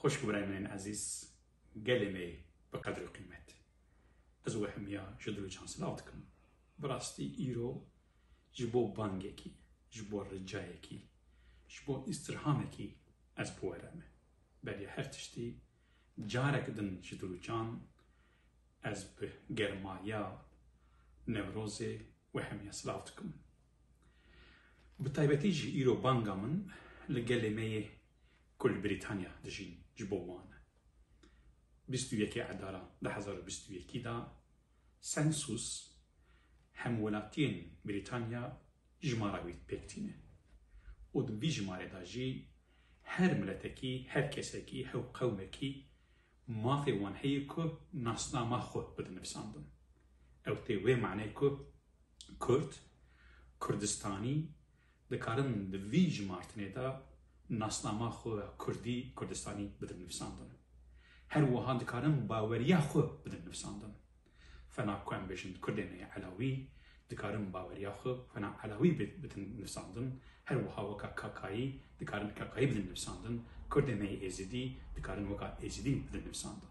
خوش برای من عزیز گلمی بقدر قیمت از وهمیا جدلو چانسلات کم براستی ایرو جبو بانگی کی جبو رجای کی جبو استرهام کی از بورمه بلی هر تشتی جارک دن جدلو چان از به گرمایا نوروز وهمیا سلات کم بتایبتی جی ایرو بانگا من لگلمی كل بريطانيا دجين جبوانا 21 عدارة 2021 دا سنسوس هم ولاتين بريطانيا جماراويت بيكتينه ود بي جمارة داجي هر ملتكي هر كسكي هر قومكي ما في وان هيكو ناسنا ما خو بدن نفساندن او تيوي معنيكو كرد كردستاني دكارن دفي جمارتنه دا ناسنامه خو کردی کردستانی بدن نفساندن هر وها دکارن باوریا خو بدن نفساندن فنا کوام بجند کردنه علاوی دکارن باوریا خو فنا علاوی بدن نفساندن هر وها وکا کاکایی دکارن کاکایی بدن نفساندن کردنه ازدی دکارن وکا ازدی بدن نفساندن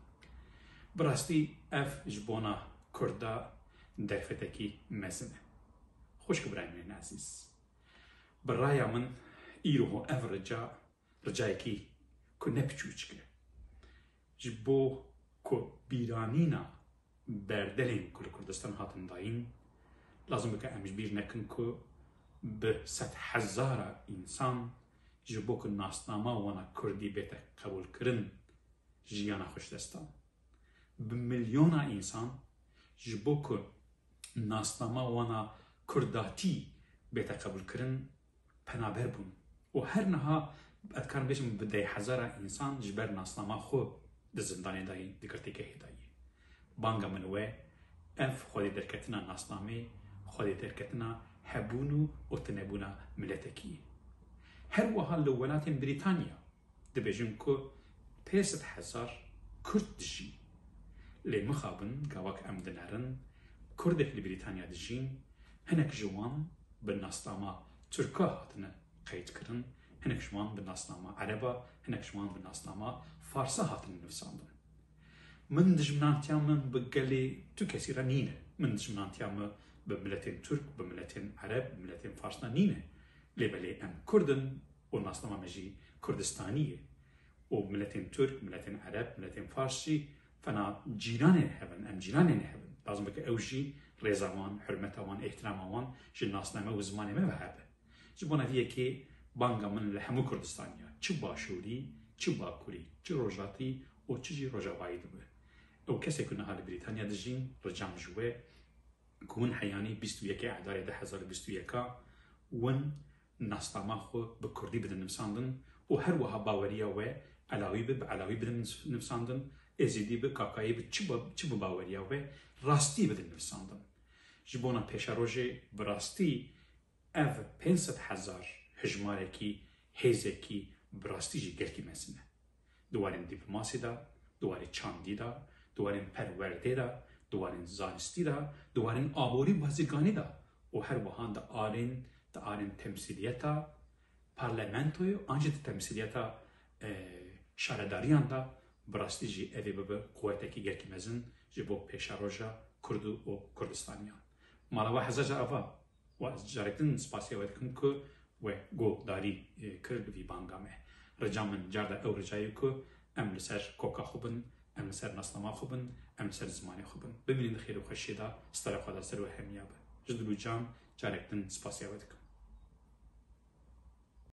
براستی اف جبونا کردا درفتکی مزنه خوش برای من عزیز برایا من ایرو اف رجای کی کو نپچوچ که جبو کو بیرانینا بردلین کل کردستان هاتن داین لازم بکه امش بیر نکن که به 100,000 انسان جبو که ناسنامه وانا کردی بیت قبول کرن جیانا خوش دستان به میلیون انسان جبو که ناسنامه وانا کرداتی بیت قبول کرن پنابر بون و هر نها اتکارم بیشم به 10,000 انسان جبر ناسنامه خو ده زندانی دایی دکرتی که هدایی بانگا منوه اف خودی درکتنا ناسنامه خودی درکتنا هبونو و تنبونا ملتکی هر وها لولات بریتانیا ده بیشم که 500,000 کرد دجی لی مخابن گاوک ام دنارن کردک لبریتانیا دجین هنک جوان به ناسنامه ترکا هاتنه قید کرن هنک شمان به ناسنامه عربا هنک شمان به ناسنامه فارسا هاتن نفساندن من دجمنانتیام بگلی تو کسی را نینه من دجمنانتیام به ملتین ترک به ملتین عرب به ملتین فارسنا نینه لیبلی ام کردن و ناسنامه مجی کردستانیه و ملتین ترک ملتین عرب ملتین فارسی فنا جیرانه هبن ام جیرانه هبن لازم بکه اوجی رزاوان حرمتوان احتراموان جی ناسنامه و زمانه ما هبه جبونا فيه كي بانغا من لحمو كردستانيا چه باشوري چه باكوري چه روجاتي و چه جي روجاوائي دبه او كسي كنا هالي بريطانيا دجين رجام جوه كون حياني 21 عداري 2021 ون ناسنامه خو بكردي بدن نفساندن و هر وها باوريا و علاوي بدن نفساندن ازيدي بكاكاي چه باوريا و راستي بدن نفساندن جبونا پیشا روجه براستی اف 500,000 هجمارکی هیزکی براستی جی گرکی مسنه دوارین دیپلماسی دا دوارین چاندی دا دوارین پرورده دا دوارین زانستی دا دوارین آبوری بازیگانی دا و هر وهان دا آرین تمثیلیتا پارلمنتوی آنجا تمثیلیتا شارداریان دا براستی جی اوی ببه قوتکی گرکی مزن جی بو پیشا روژا کردو و کردستانیان مالا واحزا جا افا و جارتن سپاسیا ودکم که و گو داری کرد وی بانگامه رجامن جارده او رجایی که ام لسر کوکا خوبن ام لسر ناسنامه خوبن ام لسر زمانی خوبن ببینید خیر و خوشی دا استرا خدا سر و همیابه جدلو جام جارتن سپاسیا ودکم